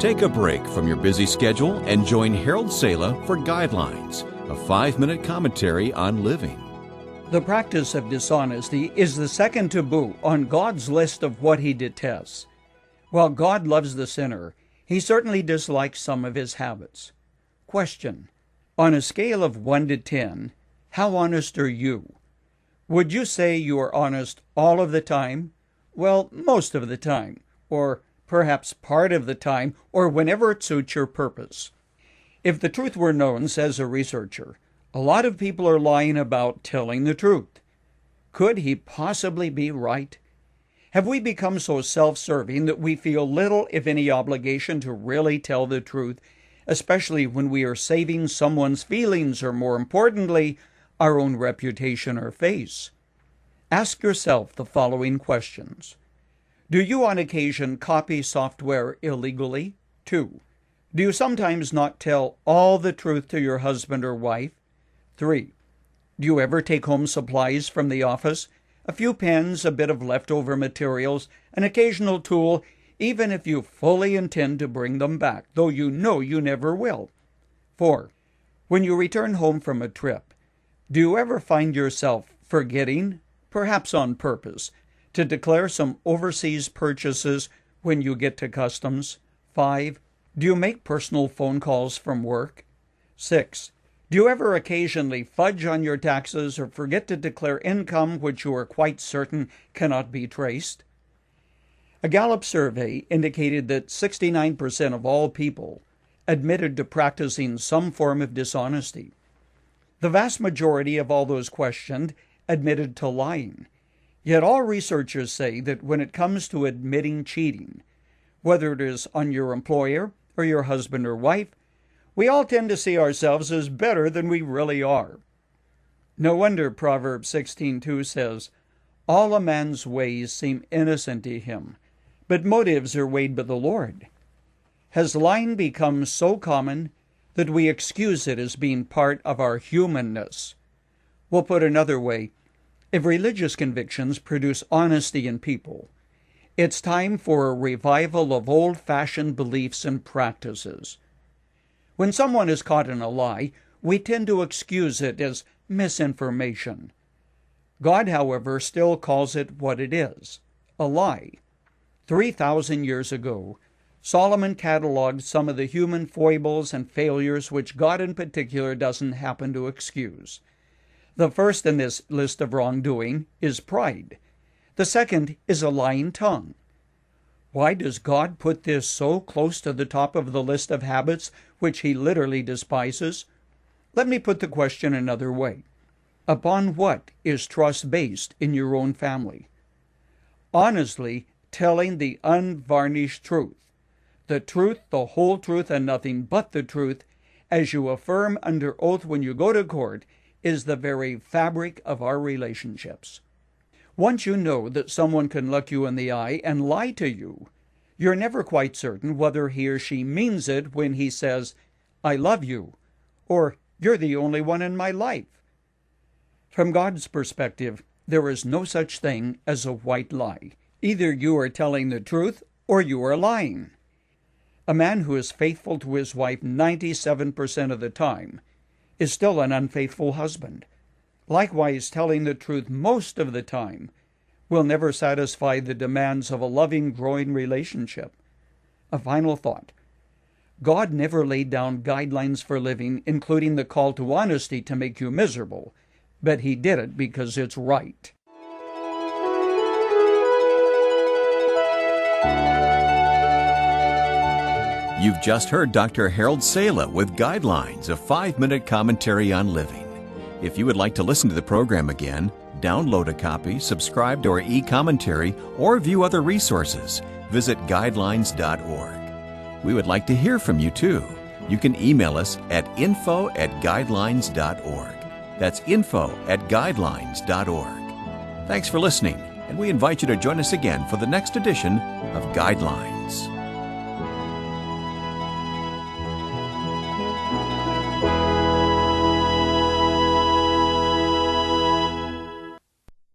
Take a break from your busy schedule and join Harold Sala for Guidelines, a 5-minute commentary on living. The practice of dishonesty is the second taboo on God's list of what He detests. While God loves the sinner, He certainly dislikes some of his habits. Question: on a scale of 1 to 10, how honest are you? Would you say you are honest all of the time? Well, most of the time, or perhaps part of the time, or whenever it suits your purpose. If the truth were known, says a researcher, a lot of people are lying about telling the truth. Could he possibly be right? Have we become so self-serving that we feel little, if any, obligation to really tell the truth, especially when we are saving someone's feelings or, more importantly, our own reputation or face? Ask yourself the following questions. Do you on occasion copy software illegally? 2. Do you sometimes not tell all the truth to your husband or wife? 3. Do you ever take home supplies from the office? A few pens, a bit of leftover materials, an occasional tool, even if you fully intend to bring them back, though you know you never will. 4. When you return home from a trip, do you ever find yourself forgetting, perhaps on purpose, to declare some overseas purchases when you get to customs? 5. Do you make personal phone calls from work? 6. Do you ever occasionally fudge on your taxes or forget to declare income which you are quite certain cannot be traced? A Gallup survey indicated that 69% of all people admitted to practicing some form of dishonesty. The vast majority of all those questioned admitted to lying. Yet all researchers say that when it comes to admitting cheating, whether it is on your employer or your husband or wife, we all tend to see ourselves as better than we really are. No wonder Proverbs 16:2 says, "All a man's ways seem innocent to him, but motives are weighed by the Lord." Has lying become so common that we excuse it as being part of our humanness? We'll put another way, if religious convictions produce honesty in people, it's time for a revival of old-fashioned beliefs and practices. When someone is caught in a lie, we tend to excuse it as misinformation. God, however, still calls it what it is, a lie. 3,000 years ago, Solomon cataloged some of the human foibles and failures which God in particular doesn't happen to excuse. The first in this list of wrongdoing is pride. The second is a lying tongue. Why does God put this so close to the top of the list of habits which He literally despises? Let me put the question another way. Upon what is trust based in your own family? Honestly telling the unvarnished truth, the whole truth, and nothing but the truth, as you affirm under oath when you go to court, is the very fabric of our relationships. Once you know that someone can look you in the eye and lie to you, you're never quite certain whether he or she means it when he says, "I love you," or "You're the only one in my life." From God's perspective, there is no such thing as a white lie. Either you are telling the truth or you are lying. A man who is faithful to his wife 97% of the time is still an unfaithful husband. Likewise, telling the truth most of the time will never satisfy the demands of a loving, growing relationship. A final thought. God never laid down guidelines for living, including the call to honesty, to make you miserable, but He did it because it's right. You've just heard Dr. Harold Sala with Guidelines, a 5-minute commentary on living. If you would like to listen to the program again, download a copy, subscribe to our e-commentary, or view other resources, visit guidelines.org. We would like to hear from you too. You can email us at info@guidelines.org. That's info@guidelines.org. Thanks for listening, and we invite you to join us again for the next edition of Guidelines.